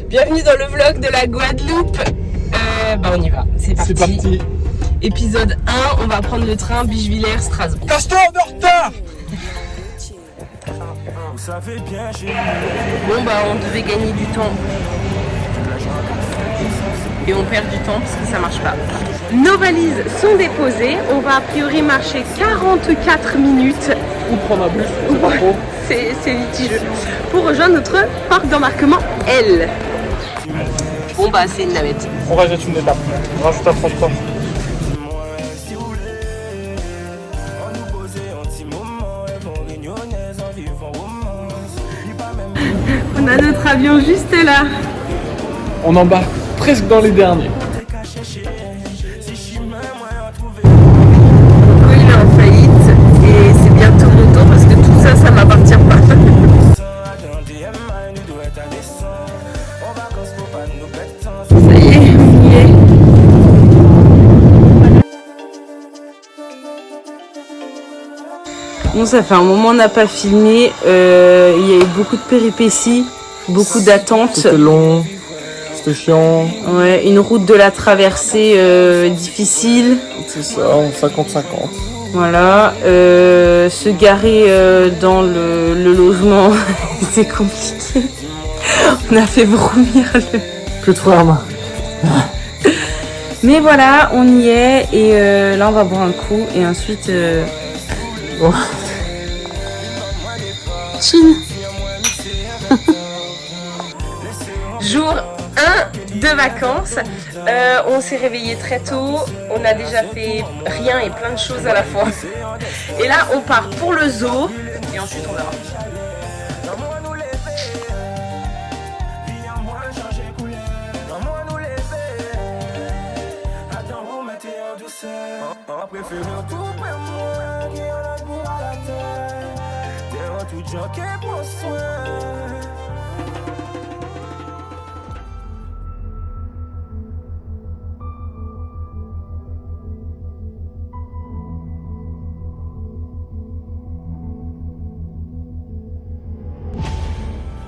Bienvenue dans le vlog de la Guadeloupe. On y va, c'est parti. C'est parti. Épisode 1, on va prendre le train Bichevillers, Strasbourg. Casse-toi, on est en retard. Bon on devait gagner du temps. Et on perd du temps parce que ça marche pas. Nos valises sont déposées. On va a priori marcher 44 minutes. Ou prendre un bus, c'est pas trop. C'est litigieux. Pour rejoindre notre parc d'embarquement L. Bon c'est une navette. On rajoute une étape. On rajoute un transport. On a notre avion juste là. On embarque presque dans les derniers. Il est en faillite et c'est bientôt mon tour parce que tout ça, ça m'appartient pas. Ça y est, on y est. Bon, ça fait un moment on n'a pas filmé. Il y a eu beaucoup de péripéties, beaucoup d'attentes. C'était long, c'était chiant. Ouais, une route de la traversée difficile. C'est ça, en 50-50. Voilà, se garer dans le logement, c'est compliqué. On a fait vomir le... Que de frères. Mais voilà, on y est et là on va boire un coup et ensuite... Oh. Chine. Jour 1 de vacances. On s'est réveillé très tôt. On a déjà fait rien et plein de choses à la fois. Et là, on part pour le zoo. Et ensuite, on verra.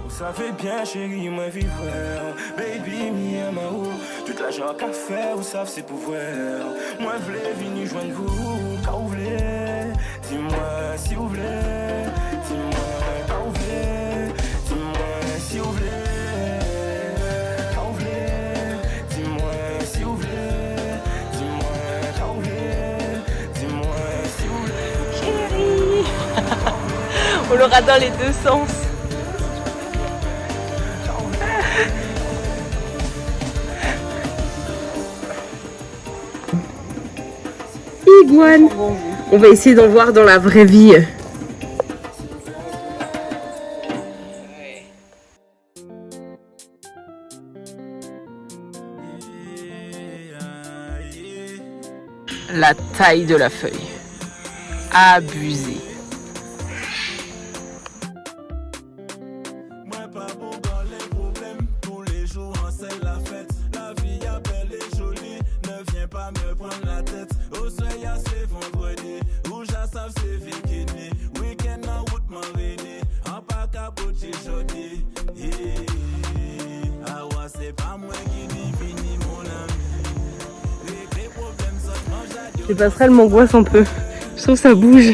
Ça fait bien chérie, moi vivre. Baby, mi aime où toute la gens qu'a fait, ou savent c'est pouvoir. Moi v'lais venir joindre vous, quand vous voulez. Dis-moi si vous voulez. Dis-moi quand vous voulez. Dis-moi si vous voulez. Quand vous voulez. Dis-moi si vous voulez. Dis-moi quand vous voulez. Dis-moi si vous voulez. Chérie. On l'aura dans les deux sens. Iguane. On va essayer d'en voir dans la vraie vie. La taille de la feuille. Abusé. Les passerelles m'angoissent un peu. Je trouve que ça bouge.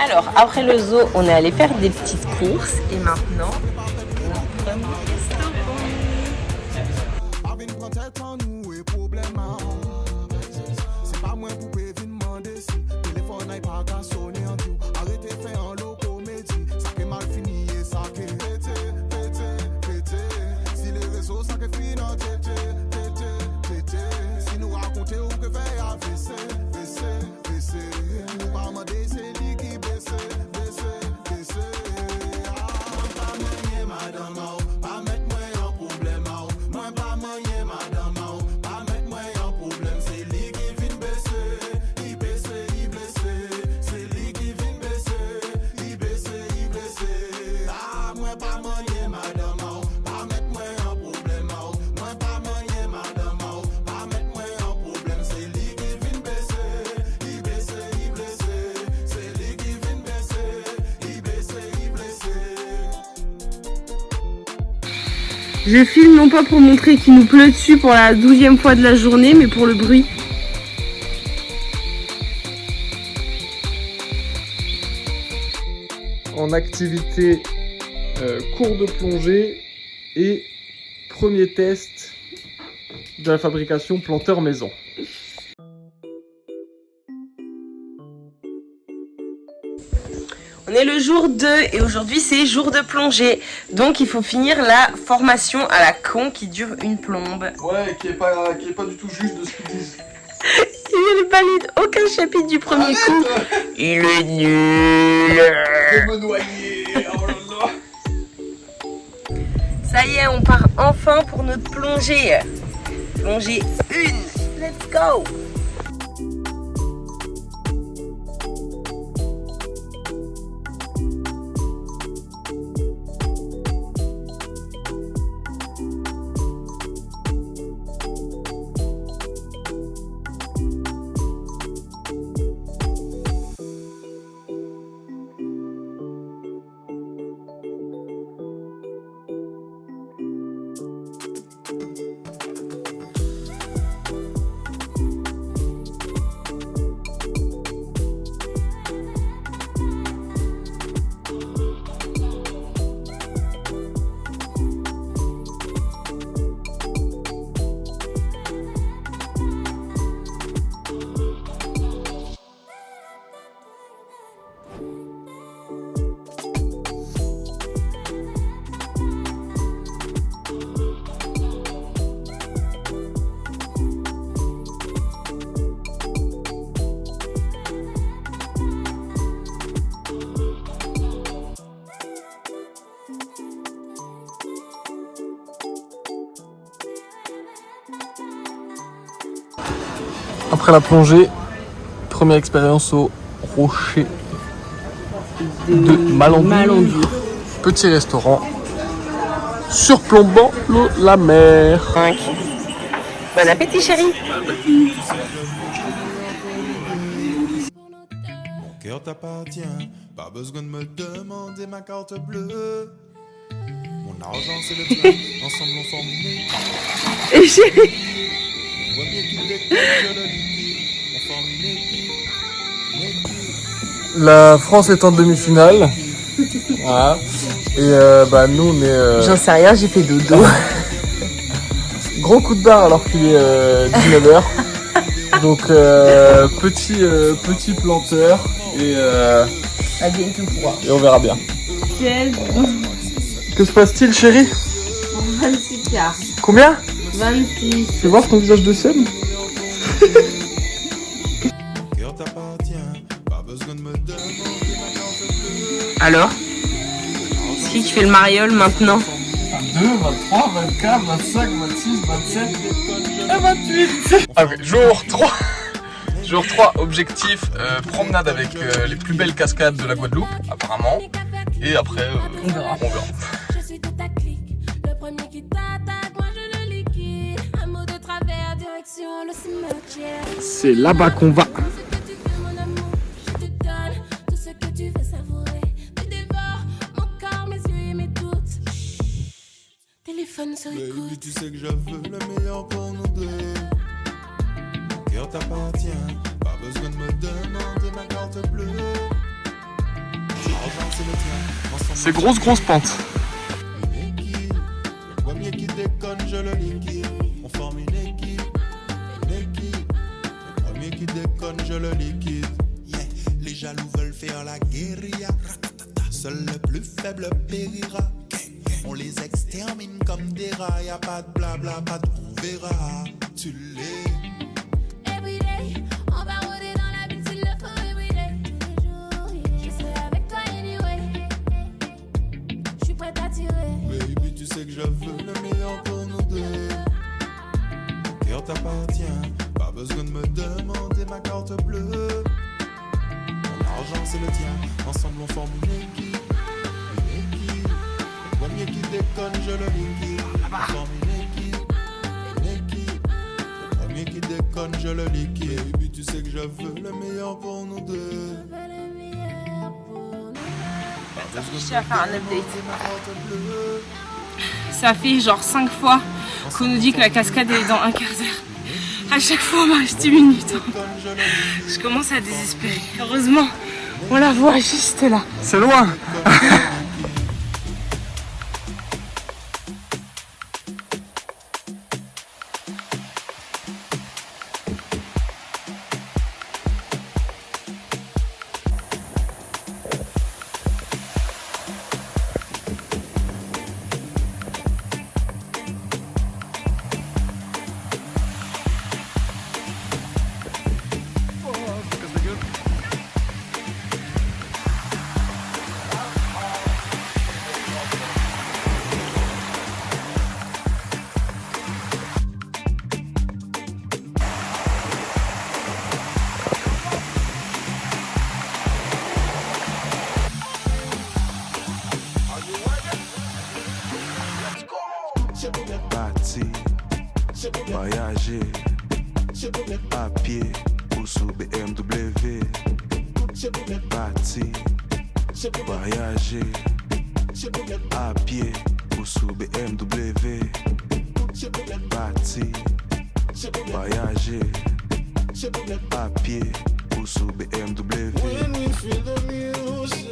Alors, après le zoo, on est allé faire des petites courses et maintenant, on prend Je filme non pas pour montrer qu'il nous pleut dessus pour la 12e fois de la journée, mais pour le bruit. En activité, cours de plongée et premier test de la fabrication planteur maison. On est le jour 2 et aujourd'hui c'est jour de plongée. Donc il faut finir la formation à la con qui dure une plombe. Ouais, qui est pas du tout juste de ce qu'ils disent. Il ne valide aucun chapitre du premier coup. Il est nul. Je vais me noyer. Oh là là. Ça y est, on part enfin pour notre plongée. Plongée 1. Let's go. Après la plongée, première expérience au rocher de Malandur. Petit restaurant surplombant la mer. 5. Bon appétit chérie. Mon cœur t'appartient, pas besoin de me demander ma carte bleue. Mon argent c'est le tien, ensemble on forme une équipe. Et chérie. On voit bien qu'il déconne, je le liquide. On forme une équipe, une équipe. La France est en demi-finale. Voilà. Et bah nous on est... J'en sais rien, j'ai fait dodo. Gros coup de barre alors qu'il est 19h. Donc petit planteur et on verra bien. 16. Que se passe-t-il chérie? 26 quarts. Combien? 26. Tu veux voir ton visage de scène? Mon cœur t'appartient, pas besoin de me demander ma carte bleue. Alors? Si tu fais le mariole maintenant. 22, 23, 24, 25, 26, 27 et 28. Ok, jour 3. Jour 3, objectif, promenade avec les plus belles cascades de la Guadeloupe, apparemment. Et après, on verra. Je suis de ta clique, le premier qui t'attaque, moi je le liquide. Un mot de travers, direction le cimetière. C'est là-bas qu'on va. Tout ce que tu fais mon amour, je te donne tout ce que tu veux savourer. Tu dévores mon corps, mes yeux et mes doutes. Téléphone sur Baby, écoute. tu sais que je veux le meilleur pour nous deux. Mon cœur t'appartient, pas besoin de me demander ma carte bleue. L'argent c'est le tien, ensemble C'est grosse pente. une équipe. Le premier qui déconne, je le liquide. On forme une équipe, une équipe. Le premier qui déconne, je le liquide. Yeah, les jaloux veulent faire la guérilla. Seul le plus faible périra. On les extermine comme des rats. Y'a pas de blabla, pas de on verra. Tu l'es. Everyday, on va rôder dans la ville s'il le faut. Everyday, tous les jours, yeah. Je serai avec toi anyway. Je suis prête à tirer. Baby, tu sais que je veux le meilleur pour nous deux. Mon cœur t'appartient, pas besoin de me demander ma carte bleue. Mon argent c'est le tien, ensemble on forme une équipe. Une équipe. Le premier qui déconne, je le liquide. On forme une équipe. Une équipe. Le premier qui déconne, je le liquide. Baby, tu sais que je veux le meilleur pour nous deux. Je veux le meilleur pour nous. Pas besoin de Je vais faire un me update. demander ma carte bleue. Ça fait genre 5 fois qu'on nous dit que la cascade est dans un quart d'heure. À chaque fois, on marche 10 minutes. Je commence à désespérer. Heureusement, on la voit juste là. C'est loin. Parti, voyager, à pied ou sous BMW. Parti, voyager, à pied ou sous BMW. Parti, voyager, à pied ou sous BMW. When we feel the music,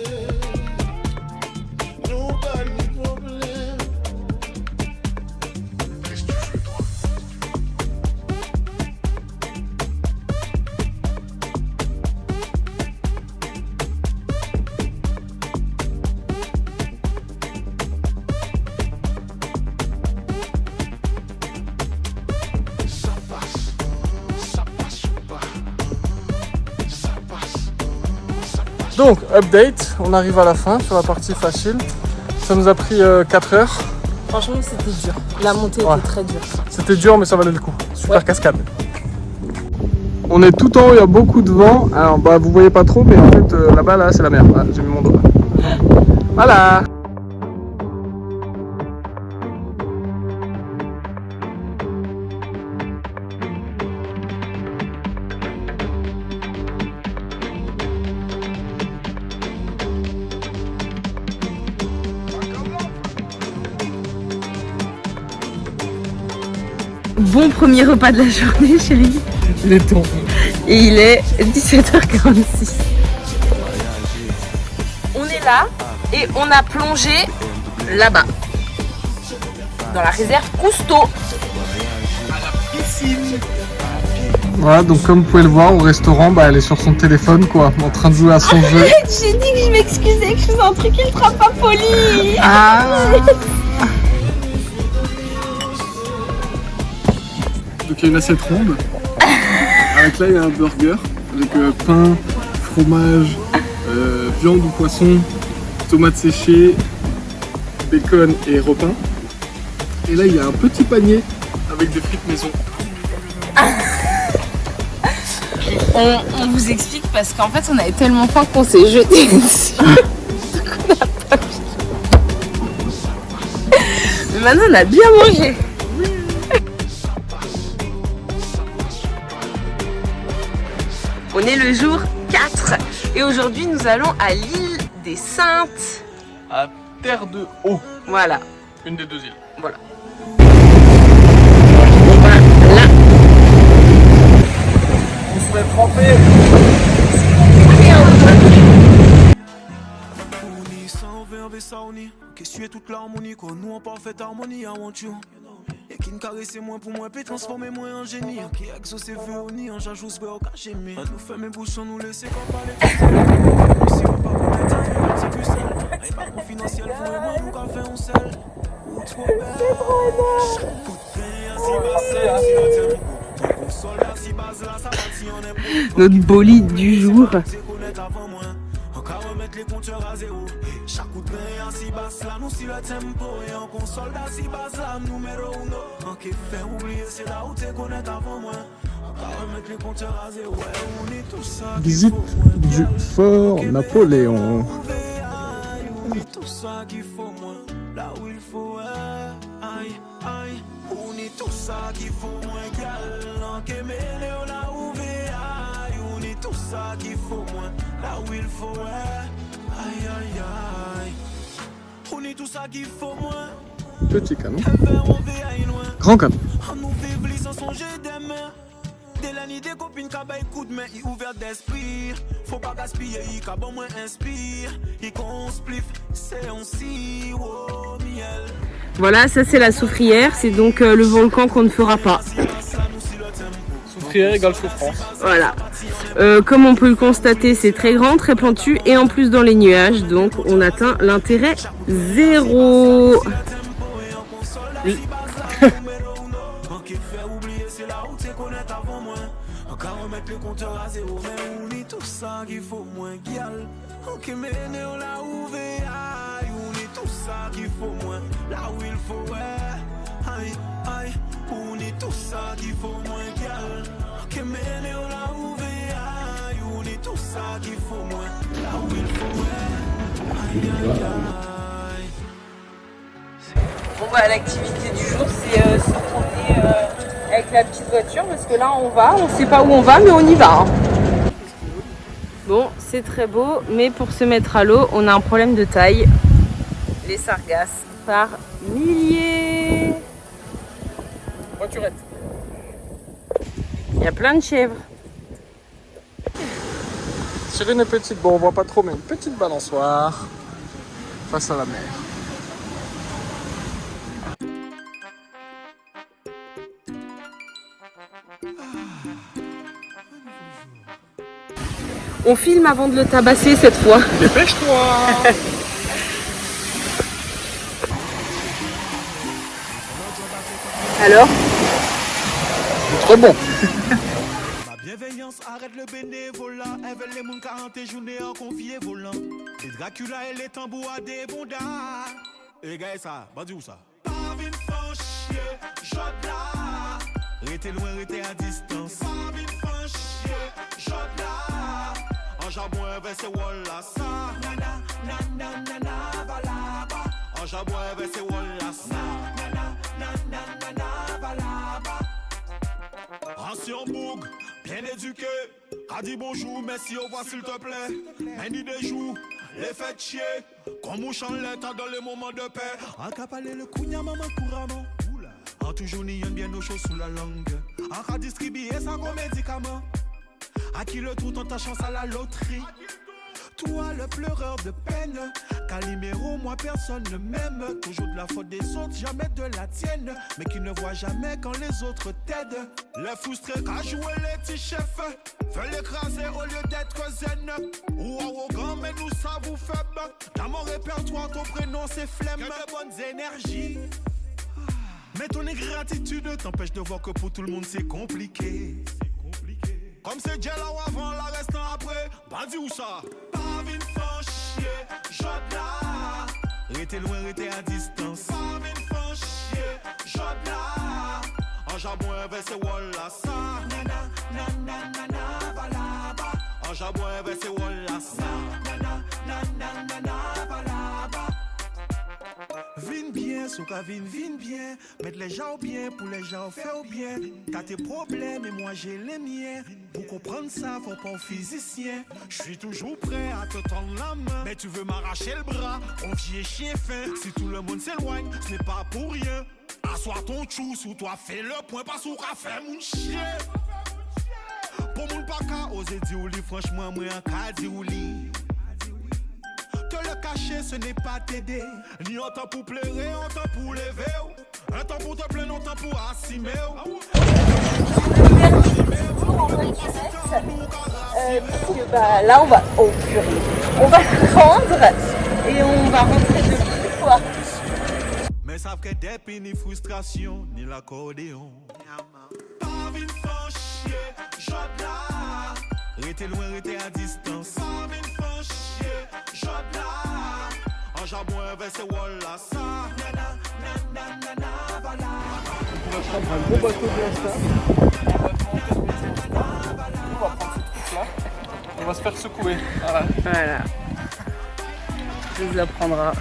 nobody problem. Donc, update, on arrive à la fin sur la partie facile. Ça nous a pris 4 heures. Franchement, c'était dur. La montée Ouais. était très dure. C'était dur, mais ça valait le coup. Super Ouais. cascade. On est tout en haut, il y a beaucoup de vent. Alors, bah, vous voyez pas trop, mais en fait, là-bas, là, c'est la mer. Ah, j'ai mis mon doigt. Voilà. Bon premier repas de la journée, chérie. Il est temps. Et il est 17h46. On est là et on a plongé là-bas. Dans la réserve Cousteau. Voilà, donc comme vous pouvez le voir, au restaurant, bah, elle est sur son téléphone, quoi, en train de jouer à son jeu. J'ai dit que je m'excusais, que je faisais un truc ultra pas poli. Ah. Donc il y a une assiette ronde. Avec là, il y a un burger avec pain, fromage, viande ou poisson, tomates séchées, bacon et repas. Et là, il y a un petit panier avec des frites maison. On vous explique parce qu'en fait on avait tellement faim qu'on s'est jeté dessus. On a pas pu. Mais maintenant on a bien mangé. On est le jour 4 et aujourd'hui nous allons à l'île des Saintes. À Terre de Haut, Voilà, une des 2 îles. voilà. On va là. On se met trempé. Qu'est-ce toute l'harmonie, quoi. Nous en parfaite harmonie, I want you. Et qui ne caresse moins pour moi, puis transformer moi en génie. Qui exauce véonie, en j'ajoute ce au cachet. On nous fait mes bouchons, nous laisser qu'on parle de si on pas connaître un petit plus seul. Et pas confidentiel, vous et moi, nous qu'à faire un seul. Ou trop belle. Chaque coup de pain, si basse, si on tient mon console, si base là, ça va si on est pour. Notre bolide du jour. Encore remettre les compteurs à zéro. Chaque coup de main assis basse là, nous si le tempo. Et en console d'assis basse là, numéro uno. En qui fait oublier, c'est là où t'es connaître avant moi. Encore remettre les compteurs à zéro. Ouais, on est tout ça. Visite du fort Napoléon. On est tout ça qu'il faut moi. Là où il faut, aïe, aïe. On est tout ça qu'il faut moi. Gal, en qui mêlé, là où aïe. On est tout ça qu'il faut moi. Là où il faut, aïe, aïe, aïe. On est tout ça qu'il faut, moi. Petit canon. Grand canon. Dès la nuit des copines qui baillent coup de main, ils ouverts d'esprit. Faut pas gaspiller, ils cabent moins inspire. Ils consplif, c'est aussi, oh miel. Voilà, ça c'est la soufrière, c'est donc le volcan qu'on ne fera pas. Soufrière égale souffrance. Voilà. Comme on peut le constater, c'est très grand, très pentu et en plus dans les nuages, donc on atteint l'intérêt 0. Oui. Encore remettre le compteur à 0, mais on est tout ça qu'il faut moins guial. Ok, mais on l'a ouvert, on est tout ça qu'il faut moins là où il faut, ouais. Aïe, aïe, on est tout ça qu'il faut moins guial. Ok, mais on l'a ouvert, on est tout ça qu'il faut moins là où il faut, ouais. Aïe, aïe, aïe. Bon bah l'activité du jour c'est se promener avec la petite voiture parce que là on sait pas où on va mais on y va. Hein. Bon c'est très beau mais pour se mettre à l'eau on a un problème de taille. Les sargasses par milliers. Voiturette. Il y a plein de chèvres. Sur une petite, bon on voit pas trop mais une petite balançoire face à la mer. On filme avant de le tabasser cette fois. Dépêche-toi. Alors? Trop bon. Ma bienveillance arrête le bénévolat. Elle veut les mouns 40 journées en confié volant. Les Dracula et les tambours à des bondas. Et gars, ça, bandit où ça? Pas vite franchir, j'adore. Restez loin, restez à distance. Pas vite franchir, j'adore. En jabon, versé walla ça. Nana, nana, nana, balaba. En jabon, versé walla ça. Nana, nana, nana, balaba. Ancien boug, bien éduqué. A dit bonjour, merci, au revoir s'il te plaît. Many des jours, les fêtes chier. Comme on chante l'état dans les moments de paix. En cas parler le kounya maman couramment. En toujours n'ayant bien nos choses sous la langue. En cas distribuer ça comme médicament. À qui le trou tente ta chance à la loterie. Toi le pleureur de peine. Calimero, moi personne ne m'aime. Toujours de la faute des autres, jamais de la tienne. Mais qui ne voit jamais quand les autres t'aident. Les frustrés qu'a joué les petits chefs. Veulent l'écraser au lieu d'être zen. Ou arrogant mais nous ça vous faible. Dans mon répertoire ton prénom c'est flemme. Que de bonnes énergies. Mais ton ingratitude t'empêche de voir que pour tout le monde c'est compliqué. Comme c'est déjà là ou avant, la restant après. Bandit où ça? Pas vite franchir, j'adore. Restez loin, restez à distance. Pas vite franchir, j'adore. En jabon, versé walla ça. Nana, nana, nana, balaba. En jabon, versé walla ça. Nana, nana, nana, balaba. Vine bien, souka vine bien. Mettre les gens au bien, pour les gens faire au bien. T'as tes problèmes et moi j'ai les miens. Pour comprendre ça, faut pas un physicien. Je suis toujours prêt à te tendre la main. Mais tu veux m'arracher le bras, confier chien fin. Si tout le monde s'éloigne, ce n'est pas pour rien. Assois ton chou sous toi, fais le point, pas sous café, mon chien. Pour mon paka, oser dire ou li, franchement, moi en cas dire ou li. Te le cacher, ce n'est pas t'aider. Ni un temps pour pleurer, un temps pour lever. Un temps pour te plaindre, un temps pour assumer. Parce que bah, là on va on va rendre et on va rentrer de l'île quoi. Mais savent que des peines ni frustration, ni l'accordéon. Pas vite franchir, j'adore. Restez loin, restez à distance. Pas vite franchir, j'adore. En jabon, versé walla ça. Nana, nana, nana, balaba. On va prendre un gros bateau de l'instant. On va prendre ce truc là. On va se faire secouer. Voilà. Voilà. Je vous apprendra.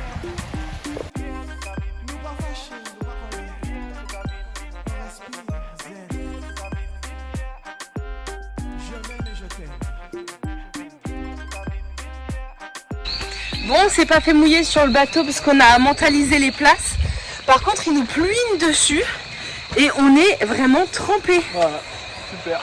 Bon, on s'est pas fait mouiller sur le bateau parce qu'on a mentalisé les places. Par contre, il nous pluine dessus et on est vraiment trempés. Voilà, super.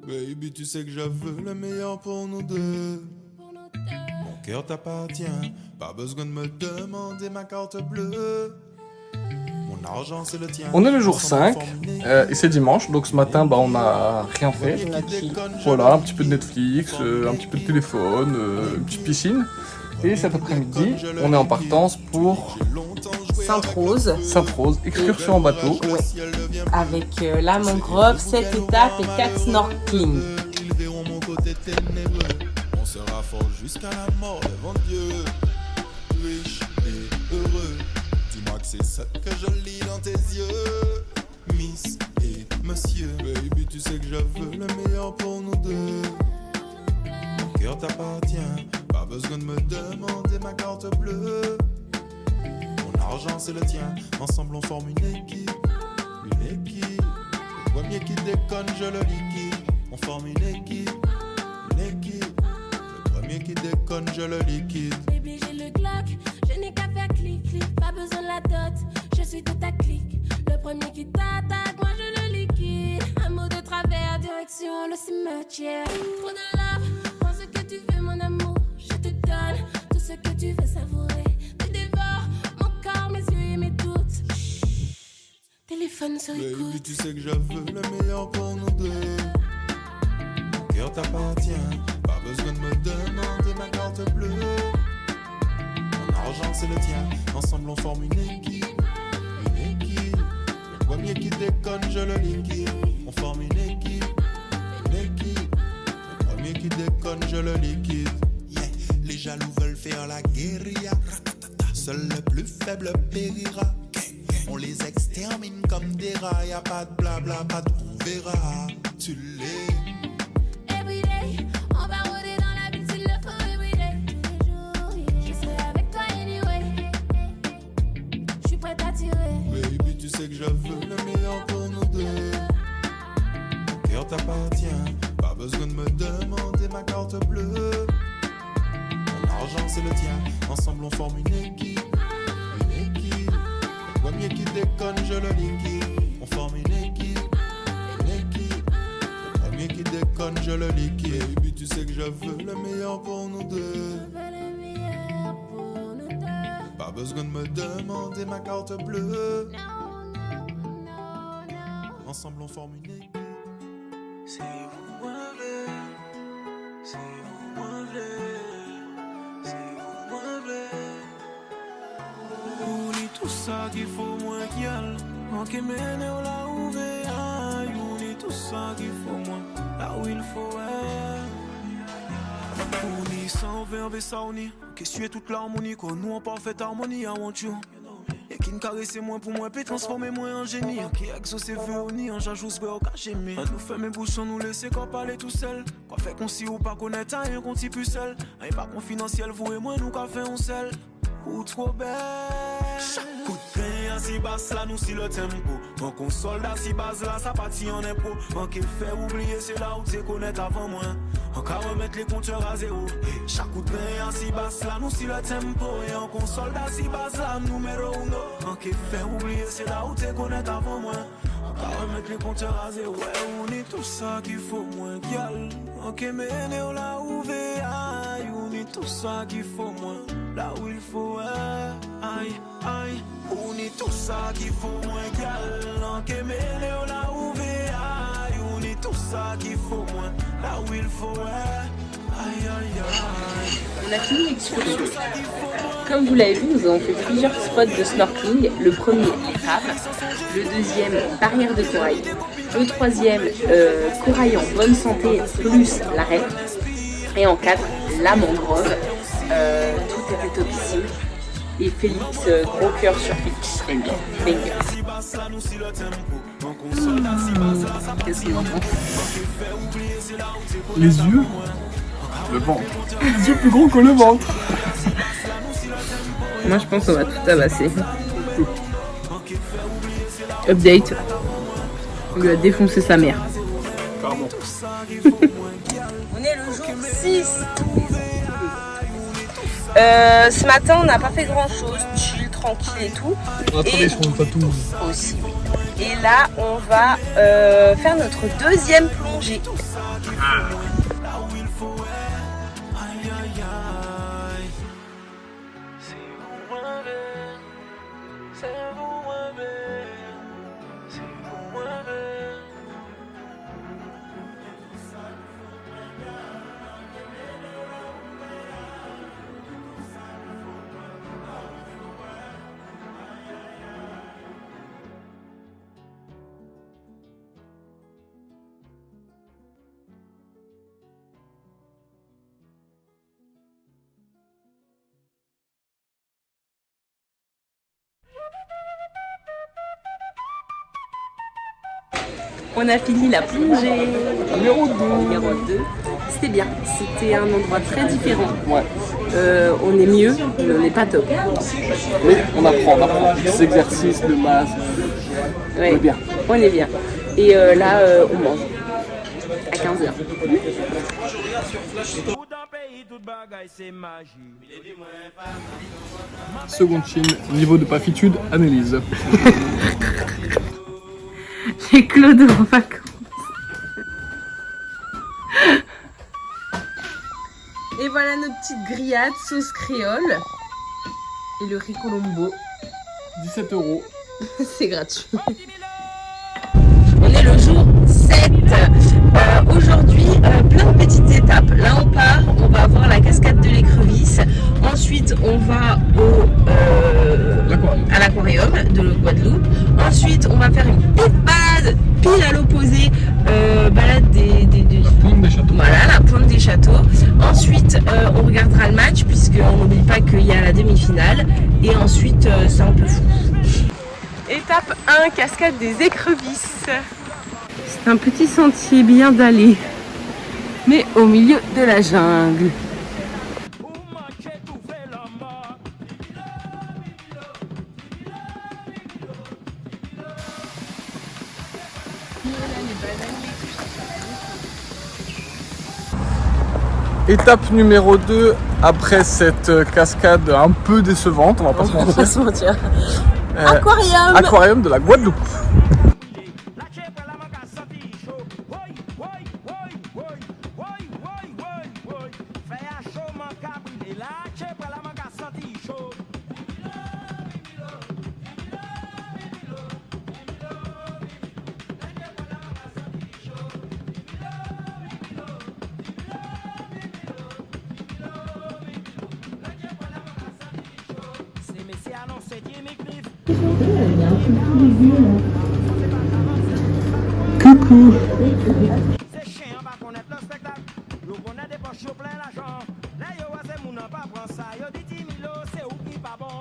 Baby, tu sais que je veux le meilleur pour nous deux. Mon cœur t'appartient, pas besoin de me demander ma carte bleue. Mon argent c'est le tien. On est le jour 5 et c'est dimanche, donc ce matin on n'a rien fait. Voilà, un petit peu de Netflix, un petit peu de téléphone, une petite piscine. Et cet après-midi, on est en partance pour Sainte-Rose. Sainte-Rose, excursion en bateau. Ouais. Avec la mangrove, 7 étapes et 4 snorkeling. Ils verront mon côté ténébreux. On sera fort jusqu'à la mort devant Dieu. Riche et heureux. Dis-moi que c'est ça que je lis dans tes yeux. Miss et monsieur. Baby, tu sais que je veux le meilleur pour nous deux. Mon cœur t'appartient. Pas besoin de me demander ma carte bleue. Mon argent c'est le tien. Ensemble on forme une équipe. Une équipe. Le premier qui déconne je le liquide. On forme une équipe. Une équipe. Le premier qui déconne je le liquide. Baby, j'ai le Glock, je n'ai qu'à faire clic-clic. Pas besoin de la dot, je suis de ta clique. Le premier qui t'attaque, moi je le liquide. Un mot de travers, direction le cimetière. Trop de love, prends ce que tu veux mon amour. Je te donne tout ce que tu veux savourer. Tu dévores mon corps, mes yeux et mes doutes. Chut, téléphone sur Baby, écoute. tu sais que je veux le meilleur pour nous deux. Mon cœur t'appartient. Pas besoin de me demander ma carte bleue. Mon argent c'est le tien. Ensemble on forme une équipe. Une équipe. Le premier qui déconne je le liquide. On forme une équipe. Une équipe. Le premier qui déconne je le liquide. Yeah. Les jaloux veulent faire la guérilla. Seul le plus faible périra. On les extermine comme des rats. Y'a pas de blabla, pas de on verra. Tu l'es. Everyday, on va rôder dans la ville s'il le faut. Everyday, tous les jours, yeah. Je serai avec toi anyway. Je suis prête à tirer. Baby, tu sais que je veux le meilleur pour nous deux. Mon cœur t'appartient. Pas besoin de me demander ma carte bleue. Mon argent c'est le tien. Ensemble on forme une équipe. Une équipe. Le premier qui déconne je le liquide. On forme une équipe. Une équipe. Le premier qui déconne je le liquide. Baby, tu sais que je veux le meilleur pour nous deux. Je veux le meilleur pour nous deux. Pas besoin de me demander ma carte bleue. Non, non, non, non. Ensemble on forme une équipe. Si vous m'avez, si vous m'avez, si vous m'avez. On est tout ça qu'il faut moins qu'il y a. En qui mène on l'a ouvert. On est tout ça qu'il faut moins. Là où il faut être. On est sans verbe et ça on est. Qu'est-ce que tu es toute l'harmonie. Qu'on nous en parfaite harmonie. I want you. Et qui ne caresse moins pour moi, puis transformer moi en génie. Qui exauce vœux au nid, en j'ajoute au caché. Mais nous fait mes bouches sans nous laisser qu'on parler tout seul. Quoi fait qu'on s'y ou pas connaître, rien qu'on s'y plus seul. Un pas confidentiel, vous et moi, nous qu'a fait on seul. Ou trop belle. Chaque coup de pain, si basse là, nous si le tempo. En console, si base là, ça partit en impro. En qui fait oublier, c'est là où tu connaître avant moi. En qu'à remettre les compteurs à zéro. Chaque coup de pain, si basse là, nous si le tempo. Et en console, si base là, numéro uno. En qui fait oublier, c'est là où tu connaître avant moi. En qu'à remettre les compteurs à zéro. Ouais, on est tout ça qu'il faut moins gueule. En qui mène, on l'a ouvert. Aïe, on est tout ça qu'il faut moins. Là où il faut être. Aïe, aïe. On est tout ça qu'il faut moins gueule. En qui mène, on l'a ouvert. Aïe, on est tout ça qu'il faut moins. Là où il faut être. Aïe, aïe, aïe. On a fini l'excursion. Comme vous l'avez vu, nous avons fait plusieurs spots de snorkeling. Le premier, épave. Le deuxième, barrière de corail. Le troisième, corail en bonne santé plus l'arête. Et en 4, la mangrove. Tout était topissime. Et Félix, gros cœur sur Félix. Banger. Qu'est-ce qu'il en pense? Les yeux, le ventre. Les yeux plus gros que le ventre. Moi je pense qu'on va tout tabasser. Update. Il lui a défoncé sa mère. Pardon. On est le jour 6. Ce matin, on n'a pas fait grand chose, chill, tranquille et tout. On a travaillé sur une tatou. Aussi. Et là, on va faire notre deuxième plongée. On a fini la plongée. Numéro 2. Numéro 2. C'était bien. C'était un endroit très différent. Ouais. On est mieux, mais on n'est pas top. Mais on apprend. Des exercices de masse. Ouais. On est bien. On est bien. Et là, on mange. À 15h. Seconde chine, niveau de pafitude, analyse. J'ai Claude en vacances. Et voilà nos petites grillades sauce créole. Et le riz colombo. 17 €. C'est gratuit. On est le jour 7. Aujourd'hui, plein de petites étapes. Là, on part, on va voir la cascade de l'écrevisse. Ensuite, on va à l'aquarium de Guadeloupe. Ensuite, on va faire une petite balade pile à l'opposé. Balade Pointe des châteaux. Voilà, la pointe des châteaux. Ensuite, on regardera le match, puisqu'on n'oublie pas qu'il y a la demi-finale. Et ensuite, c'est un peu fou. Étape 1, cascade des écrevisses. C'est un petit sentier bien dallé, mais au milieu de la jungle. Étape numéro 2, après cette cascade un peu décevante, on va pas se On va mentir. se mentir. Aquarium. Aquarium de la Guadeloupe. Coucou. C'est chiant, pas connaître le spectacle. Yo connaît des poches, yo plein l'argent. Là, yo, c'est moun nan pas prend ça. Yo dit 10 000 €, c'est ou qui pas bon.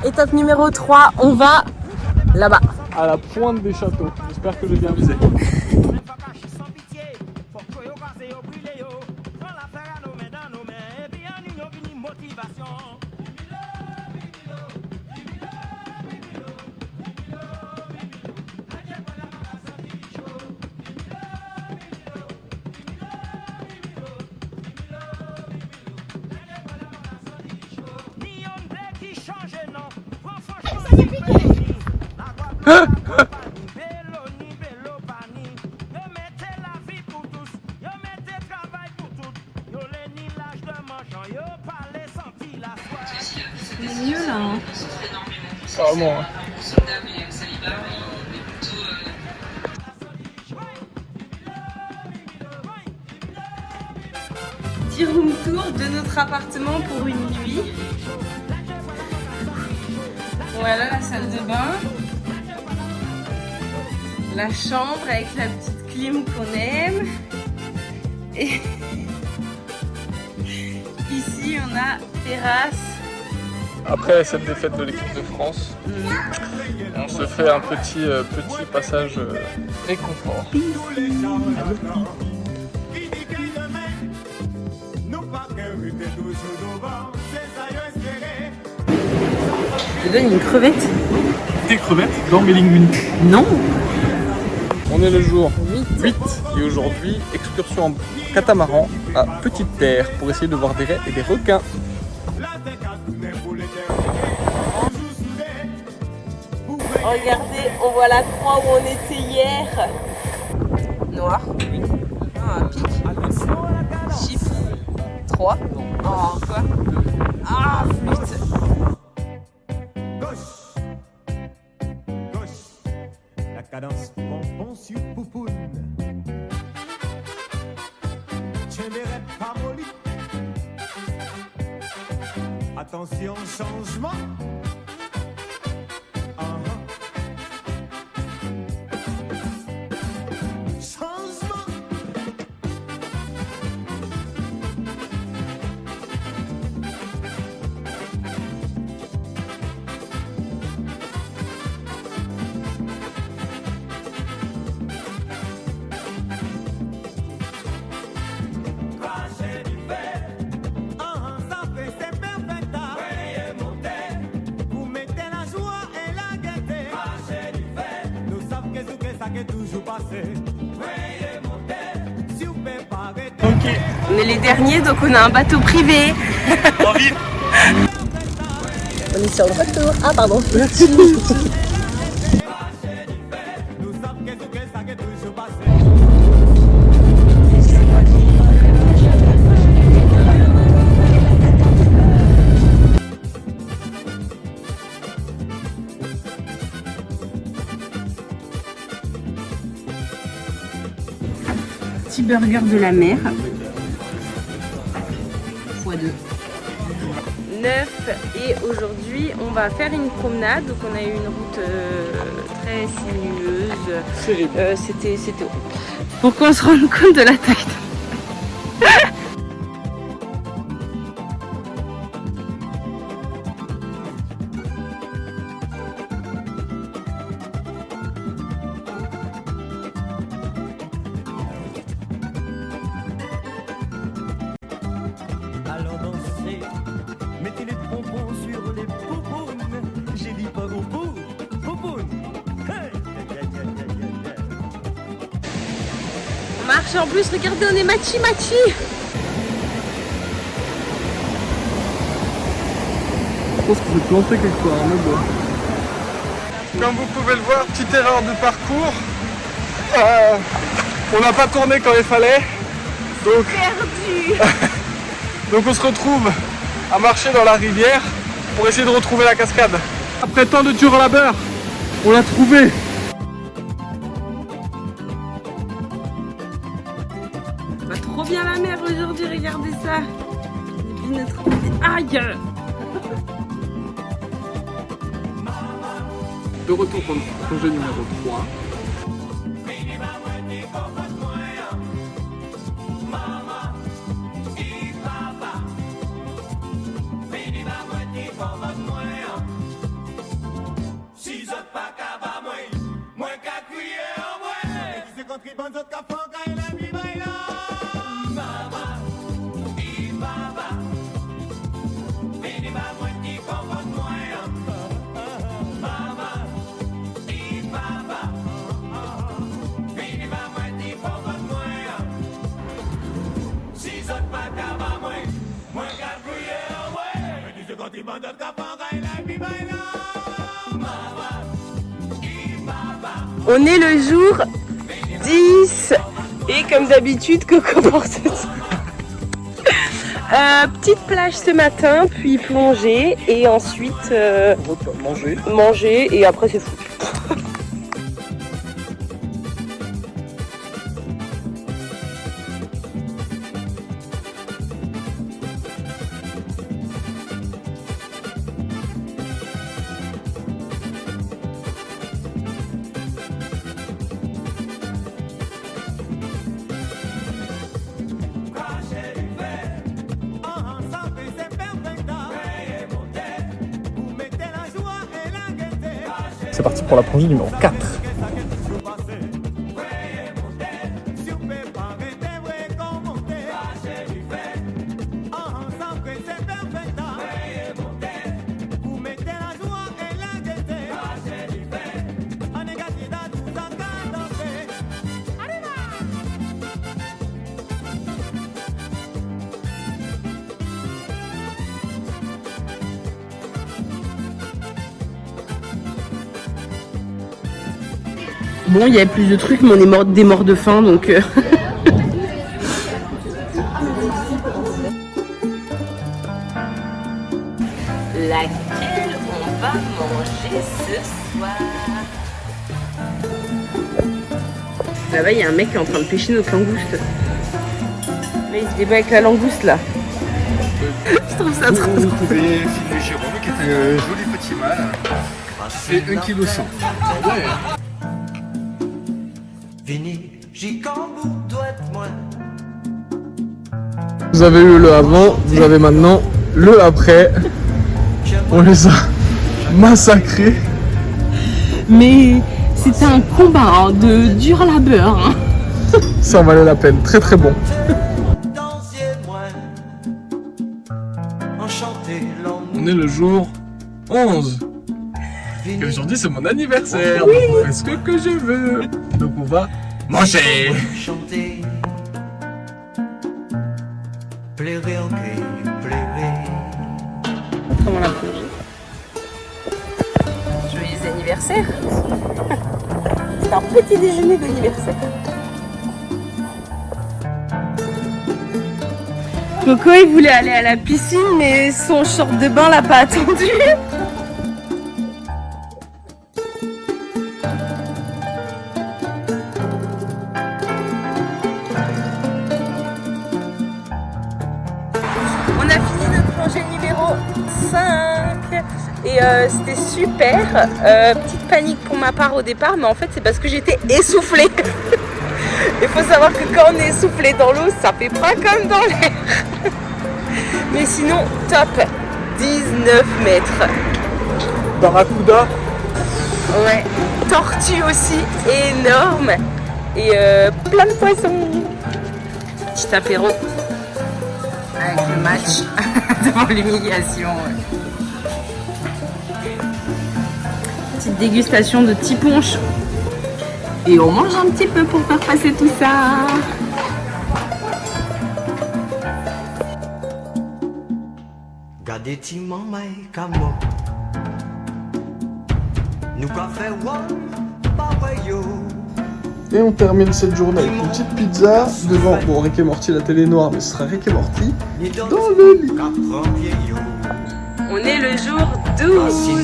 Étape numéro 3, on va là-bas. À la pointe des châteaux. J'espère que j'ai bien visé. C'est mieux là. Hein. Vraiment. Petit room tour de notre appartement pour une nuit. Voilà la salle de bain. La chambre avec la petite clim qu'on aime. Et ici on a terrasse après cette défaite de l'équipe de France, on se fait un petit passage réconfort. Je te donne une crevette. Des crevettes dans mes linguines. Non. On est le jour 8 et aujourd'hui, excursion en catamaran à Petite Terre pour essayer de voir des raies et des requins. Regardez, on voit la croix où on était hier. Noir. Ah, un pic. Chiffre. 3. Oh, quoi? Ah, flûte. Gauche, la cadence bonbon sur poupoune. Tiens des rêves pas molly. Attention, changement. Changement. Ça fait c'est perfect. Veuillez monter. Vous mettez la joie et la gaieté. Nous savons que ce ça qui est toujours passé. Veuillez monter. Si vous préparez. On est les derniers, donc on a un bateau privé. On est sur le retour. Ah, pardon. Merci. Nous savons que ça qui est toujours passé. Petit burger de la mer. x2. 9 et aujourd'hui on va faire une promenade. Donc on a eu une route très sinueuse. C'était horrible. Pour qu'on se rende compte de la taille. Alors dansez, mettez les pompons sur les poupounes. J'ai dit pas au bout, poupoune. Hey, On marche en plus, regardez, on est machi. Je pense que j'ai planté quelque part. Comme vous pouvez le voir, petite erreur de parcours. On n'a pas tourné quand il fallait. Donc, Perdu. donc on se retrouve à marcher dans la rivière pour essayer de retrouver la cascade. Après tant de dur labeur, on l'a trouvé. Va trop bien la mer aujourd'hui, regardez ça. Et puis notre... Aïe. De retour pour le projet numéro 3. On est le jour 10 et comme d'habitude, Coco porte petite plage ce matin, puis plongée et ensuite manger et après c'est fou. C'est parti pour la plongée numéro 4. Bon, il y avait plus de trucs, mais on est des morts de faim, donc... Laquelle on va manger ce soir? Là-bas, il y a un mec qui est en train de pêcher notre langouste. Là, il se débat avec la langouste, là. Je trouve ça trop drôle. Vous pouvez filmer Jérôme, qui est un joli petit mâle. C'est 1,1 kg. Ouais. Fini, j'y cambour, doit être moins. Vous avez eu le avant, vous avez maintenant le après. On les a massacrés. Mais c'était un combat hein, de dur labeur. Hein. Ça en valait la peine, très très bon. Dansiez-moi, enchanté l'ennui. On est le jour 11. Et aujourd'hui c'est mon anniversaire, donc on fait ce que je veux. Donc on va manger. Chanter, plairer, ok, plairer. Comment la plongée? Joyeux anniversaire. C'est un petit déjeuner d'anniversaire. Coco il voulait aller à la piscine mais son short de bain l'a pas attendu. On a fini notre plongée numéro 5 et c'était super. Petite panique pour ma part au départ, mais en fait c'est parce que j'étais essoufflée. Il faut savoir que quand on est essoufflé dans l'eau, ça fait pas comme dans l'air. Mais sinon, top. 19 mètres. Barracuda. Ouais. Tortue aussi, énorme. Et plein de poissons. Petit apéro. Avec le match devant l'humiliation. Petite dégustation de petits punch. Et on mange un petit peu pour faire passer tout ça. Gardez Timon, my camo. Nous qu'a fait one, pas yo. Et on termine cette journée avec une petite pizza devant, bon, Rick et Morty, la télé noire, mais ce sera Rick et Morty dans le lit. On est le jour 12.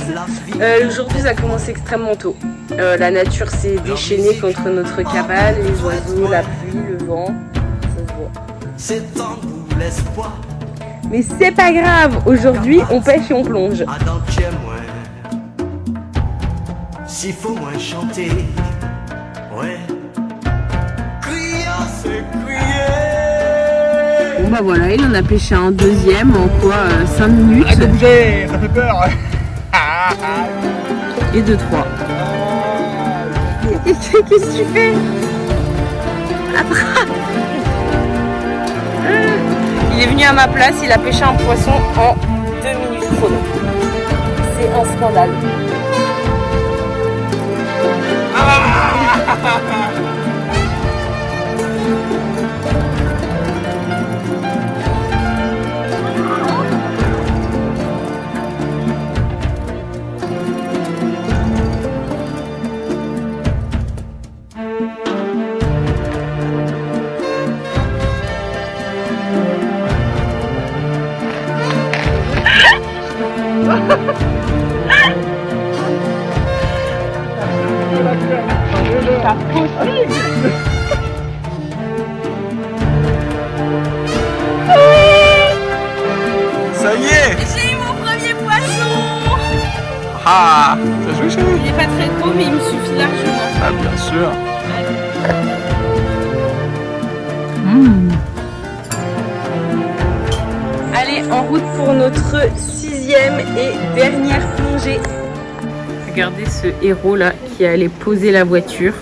Le jour 12 a commencé extrêmement tôt. La nature s'est déchaînée contre notre cabane, les oiseaux, la pluie, le vent. Ça se voit. C'est en vous l'espoir. Mais c'est pas grave, aujourd'hui on pêche et on plonge. Adam chez moi. S'il faut moins chanter, ouais. Crier, c'est crier. Bon bah voilà, il en a pêché un deuxième en quoi 5 minutes. Arrête de bouger, ça fait peur. Et 2-3. Qu'est-ce que tu fais? Attrape. Il est venu à ma place, il a pêché un poisson en 2 minutes chrono. C'est un scandale. Ça y est. J'ai eu mon premier poisson. Ah, ça joue chérie. Il est pas très gros mais il me suffit largement. Ah bien sûr. Allez, en route pour notre 6e et dernière plongée. Regardez ce héros là qui allait poser la voiture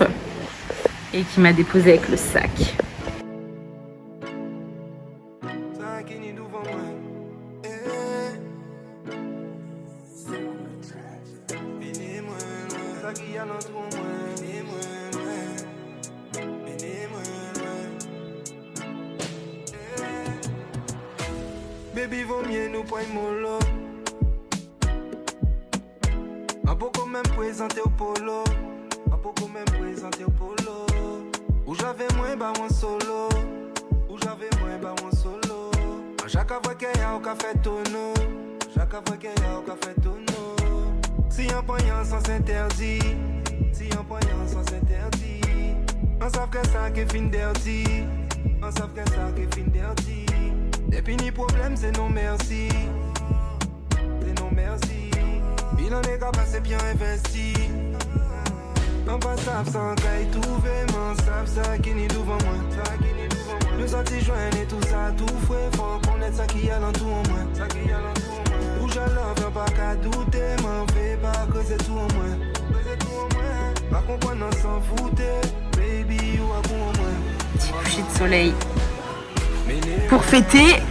et qui m'a déposé avec le sac. Baby, vaut mieux nous prendre mollo. Un peu quand même présenté au polo. Un peu quand même présenté au polo. Où j'avais moins bas en solo. Où j'avais moins bas en solo. À chaque fois qu'il y a au café tonneau. Chaque fois qu'il y a au café tonneau. Si un poignant sans s'interdit. Si un poignant sans s'interdit. On savent que ça qui fin dirty. On savent que ça qui fin dirty. Et puis ni problème c'est non merci. C'est non merci. Il en est capable c'est bien investi. On va savent sans caille tout vraiment. Savent ça qui n'est devant moi. Ça qui n'est devant moi. Nous sortis joindre et tout ça tout fouet. Faut connaître ça qui y a dans tout en moi. Ça qui y a dans tout en moi. Où j'en viens pas qu'à douter. M'en fais pas que c'est tout en moi. C'est tout en moi. Pas comprendre s'en foutre. Baby ou à bout en moi. Petit coucher de soleil. Pour fêter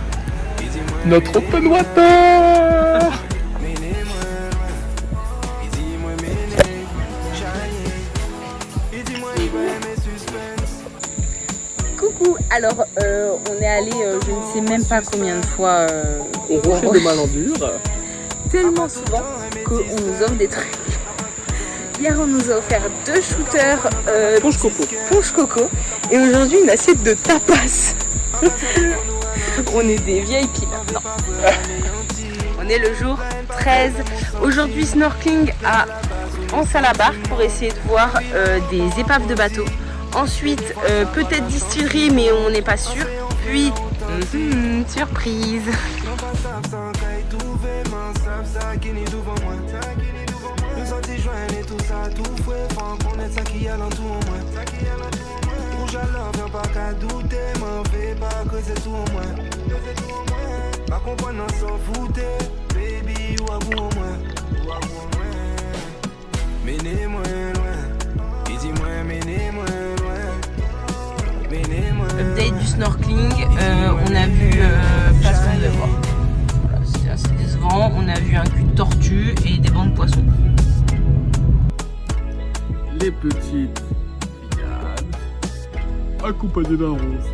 notre open water. Coucou, alors on est allé je ne sais même pas combien de fois Au rocher de Malandure. tellement souvent qu'on nous offre des trucs. Hier on nous a offert 2 shooters Ponche Coco et aujourd'hui une assiette de tapas. On est des VIP là. Non. On est le jour 13. Aujourd'hui snorkeling à Anse-à-la-Barque pour essayer de voir des épaves de bateaux. Ensuite peut-être distillerie mais on n'est pas sûr. Puis surprise. Update du snorkeling, on a vu pas ce qu'on devait voir. Voilà, c'était assez décevant. On a vu un cul de tortue et des bancs de poissons. Les petites brigades accompagnées d'un rose.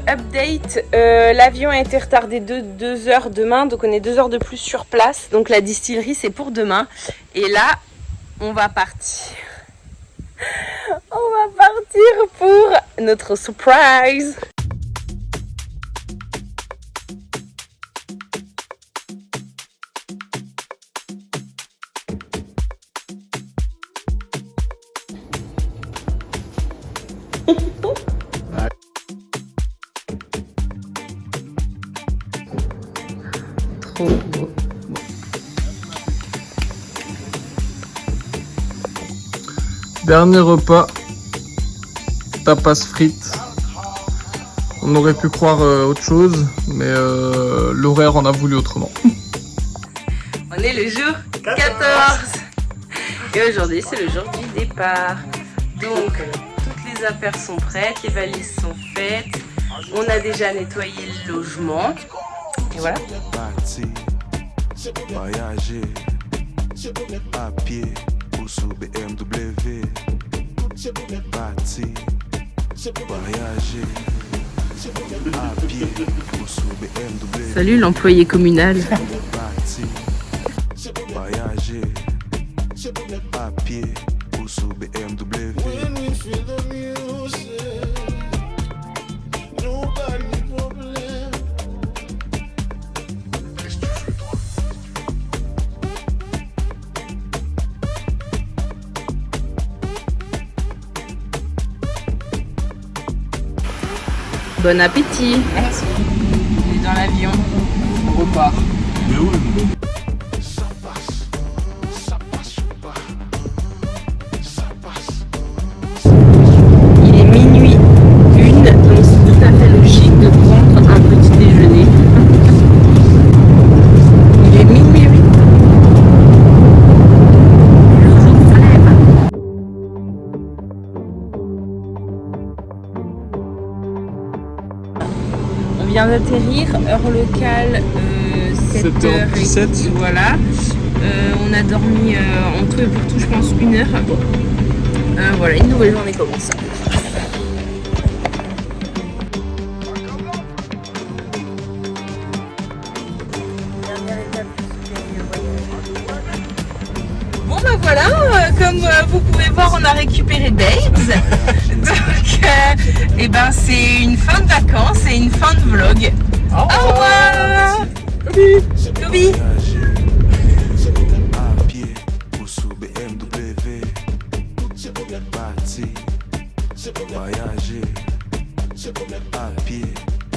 Update, l'avion a été retardé de 2 heures demain, donc on est 2 heures de plus sur place. Donc la distillerie c'est pour demain. Et là, on va partir. On va partir pour notre surprise. Trop beau. Dernier repas, tapas frites. On aurait pu croire autre chose, mais l'horaire en a voulu autrement. On est le jour 14 et aujourd'hui c'est le jour du départ. Donc toutes les affaires sont prêtes, les valises sont faites, on a déjà nettoyé le logement et voilà. Parti, voyager, à pied ou sous BMW. Parti, voyager, à pied ou sous BMW. Salut l'employé communal. Parti, voyager, à pied ou sous BMW. Bon appétit. Merci. On est dans l'avion. On repart. Mais oui. Il est minuit 1, donc c'est tout à fait logique de prendre un petit déjeuner. vient d'atterrir, heure locale 7h17. Voilà. On a dormi en tout et pour tout, je pense, 1 heure. Voilà, une nouvelle journée commence. Bon bah voilà, comme vous pouvez voir, on a récupéré Babes. Donc, et ben c'est une fin de vacances et une fin de vlog. Au revoir. Toby. À pied ou sous BMW, parti, voyager. À pied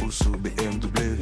ou sous BMW.